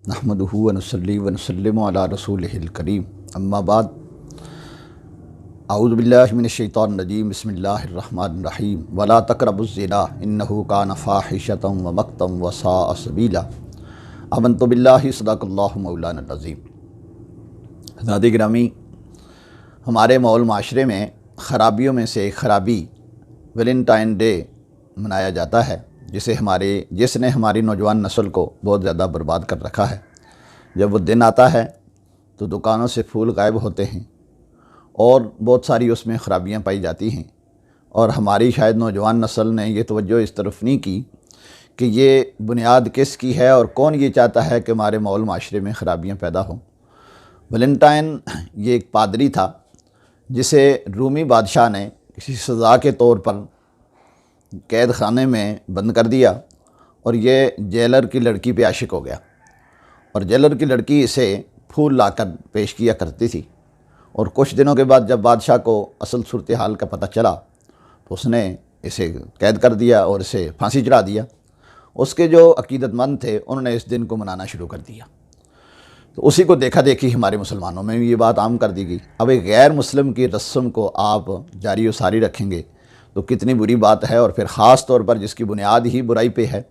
नहमदुहु व नसल्ली व नसल्लिमु अला रसूलिहिल करीम अम्मा बाद अऊज़ु बिल्लाहि मिनश शैतानिर रजीम बिस्मिल्लाहिर रहमानिर रहीम वला तक़रबुज़ ज़िना इन्नहु कान फ़ाहिशतन व मक़तन व साअ सबीला आमनतु बिल्लाहि सदक़ल्लाहु मौलाना अज़ीम। हज़रात गिरामी, हमारे माहौल माशरे में ख़राबियों में से एक ख़राबी वैलेंटाइन डे मनाया जाता है, जिसने हमारी नौजवान नस्ल को बहुत ज़्यादा बर्बाद कर रखा है। जब वो दिन आता है तो दुकानों से फूल गायब होते हैं और बहुत सारी उसमें ख़राबियाँ पाई जाती हैं, और हमारी शायद नौजवान नस्ल ने ये तवज्जो इस तरफ नहीं की कि ये बुनियाद किसकी है और कौन ये चाहता है कि हमारे माहौल माशरे में ख़राबियाँ पैदा हों। वैलेंटाइन ये एक पादरी था जिसे रूमी बादशाह ने किसी सज़ा के तौर पर कैद खाने में बंद कर दिया, और ये जेलर की लड़की पे आशिक हो गया, और जेलर की लड़की इसे फूल लाकर पेश किया करती थी। और कुछ दिनों के बाद जब बादशाह को असल सूरत हाल का पता चला तो उसने इसे कैद कर दिया और इसे फांसी चढ़ा दिया। उसके जो अकीदतमंद थे उन्होंने इस दिन को मनाना शुरू कर दिया, तो उसी को देखा देखी हमारे मुसलमानों में भी ये बात आम कर दी गई। अब एक गैर मुस्लिम की रस्म को आप जारी व सारी रखेंगे तो कितनी बुरी बात है, और फिर ख़ास तौर पर जिसकी बुनियाद ही बुराई पे है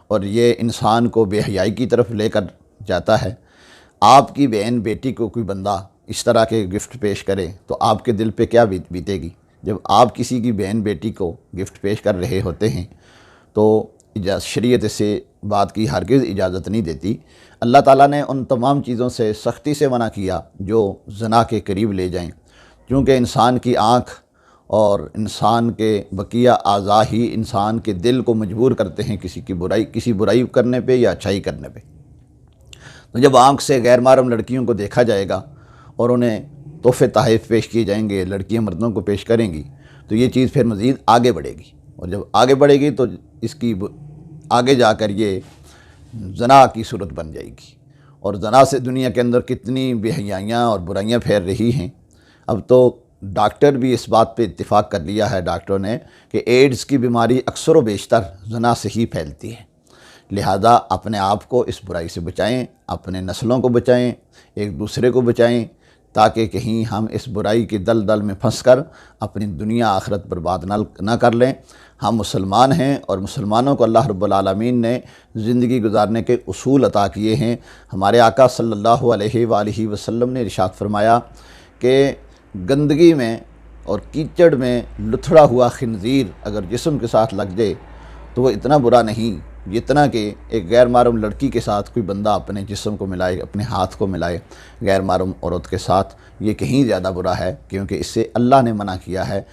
और ये इंसान को बेहयाई की तरफ लेकर जाता है। आपकी बहन बेटी को कोई बंदा इस तरह के गिफ्ट पेश करे तो आपके दिल पे क्या बीतेगी। जब आप किसी की बहन बेटी को गिफ्ट पेश कर रहे होते हैं तो शरीयत से बात की हरगिज़ इजाज़त नहीं देती। अल्लाह ताला ने उन तमाम चीज़ों से सख्ती से मना किया जो ज़ना के करीब ले जाएं, क्योंकि इंसान की आँख और इंसान के बकिया आज़ा ही इंसान के दिल को मजबूर करते हैं किसी बुराई करने पे या अच्छाई करने पे। तो जब आँख से गैर महरम लड़कियों को देखा जाएगा और उन्हें तोहफ़े तोहफ़े पेश किए जाएंगे, लड़कियां मर्दों को पेश करेंगी, तो ये चीज़ फिर मज़ीद आगे बढ़ेगी, और जब आगे बढ़ेगी तो इसकी आगे जाकर ये ज़ना की सूरत बन जाएगी। और ज़ना से दुनिया के अंदर कितनी बेहयाइयाँ और बुराइयाँ फैल रही हैं। अब तो डॉक्टर भी इस बात पे इत्तिफ़ाक़ कर लिया है, डॉक्टरों ने, कि एड्स की बीमारी अक्सर व बेशतर ज़ना से ही फैलती है। लिहाजा अपने आप को इस बुराई से बचाएं, अपने नस्लों को बचाएं, एक दूसरे को बचाएं, ताकि कहीं हम इस बुराई की दलदल में फंसकर अपनी दुनिया आखिरत बर्बाद ना कर लें। हम मुसलमान हैं और मुसलमानों को अल्लाह रब्बुल आलमीन ने ज़िंदगी गुजारने के उसूल अता किए हैं। हमारे आका सल्लल्लाहु अलैहि वसल्लम ने इरशाद फरमाया कि गंदगी में और कीचड़ में लुथड़ा हुआ खिंजीर अगर जिस्म के साथ लग जाए तो वो इतना बुरा नहीं जितना कि एक गैर महरम लड़की के साथ कोई बंदा अपने जिस्म को मिलाए, अपने हाथ को मिलाए गैर महरम औरत के साथ। ये कहीं ज़्यादा बुरा है, क्योंकि इससे अल्लाह ने मना किया है।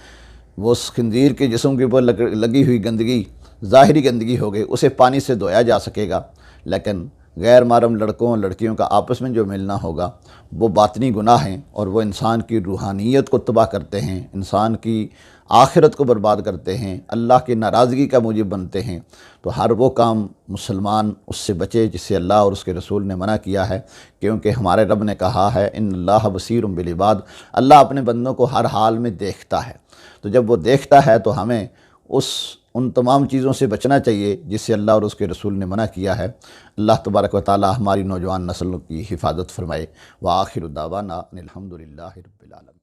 वो उस खिंजीर के जिस्म के ऊपर लगी हुई गंदगी ज़ाहिरी गंदगी हो गई, उसे पानी से धोया जा सकेगा, लेकिन गैर महरम लड़कों और लड़कियों का आपस में जो मिलना होगा वो बातनी गुनाह हैं, और वो इंसान की रूहानियत को तबाह करते हैं, इंसान की आखिरत को बर्बाद करते हैं, अल्लाह की नाराज़गी का मूजिब बनते हैं। तो हर वो काम मुसलमान उससे बचे जिससे अल्लाह और उसके रसूल ने मना किया है, क्योंकि हमारे रब ने कहा है इन्नल्लाह बसीरुम बिल इबाद, अल्लाह अपने बंदों को हर हाल में देखता है। तो जब वो देखता है तो हमें उन तमाम चीज़ों से बचना चाहिए जिससे अल्लाह और उसके रसूल ने मना किया है। अल्लाह तबारक व तआला हमारी नौजवान नस्ल की हिफाजत फरमाए। व आखिर दावाना अनिल हम्दुलिल्लाहि रब्बिल आलमीन।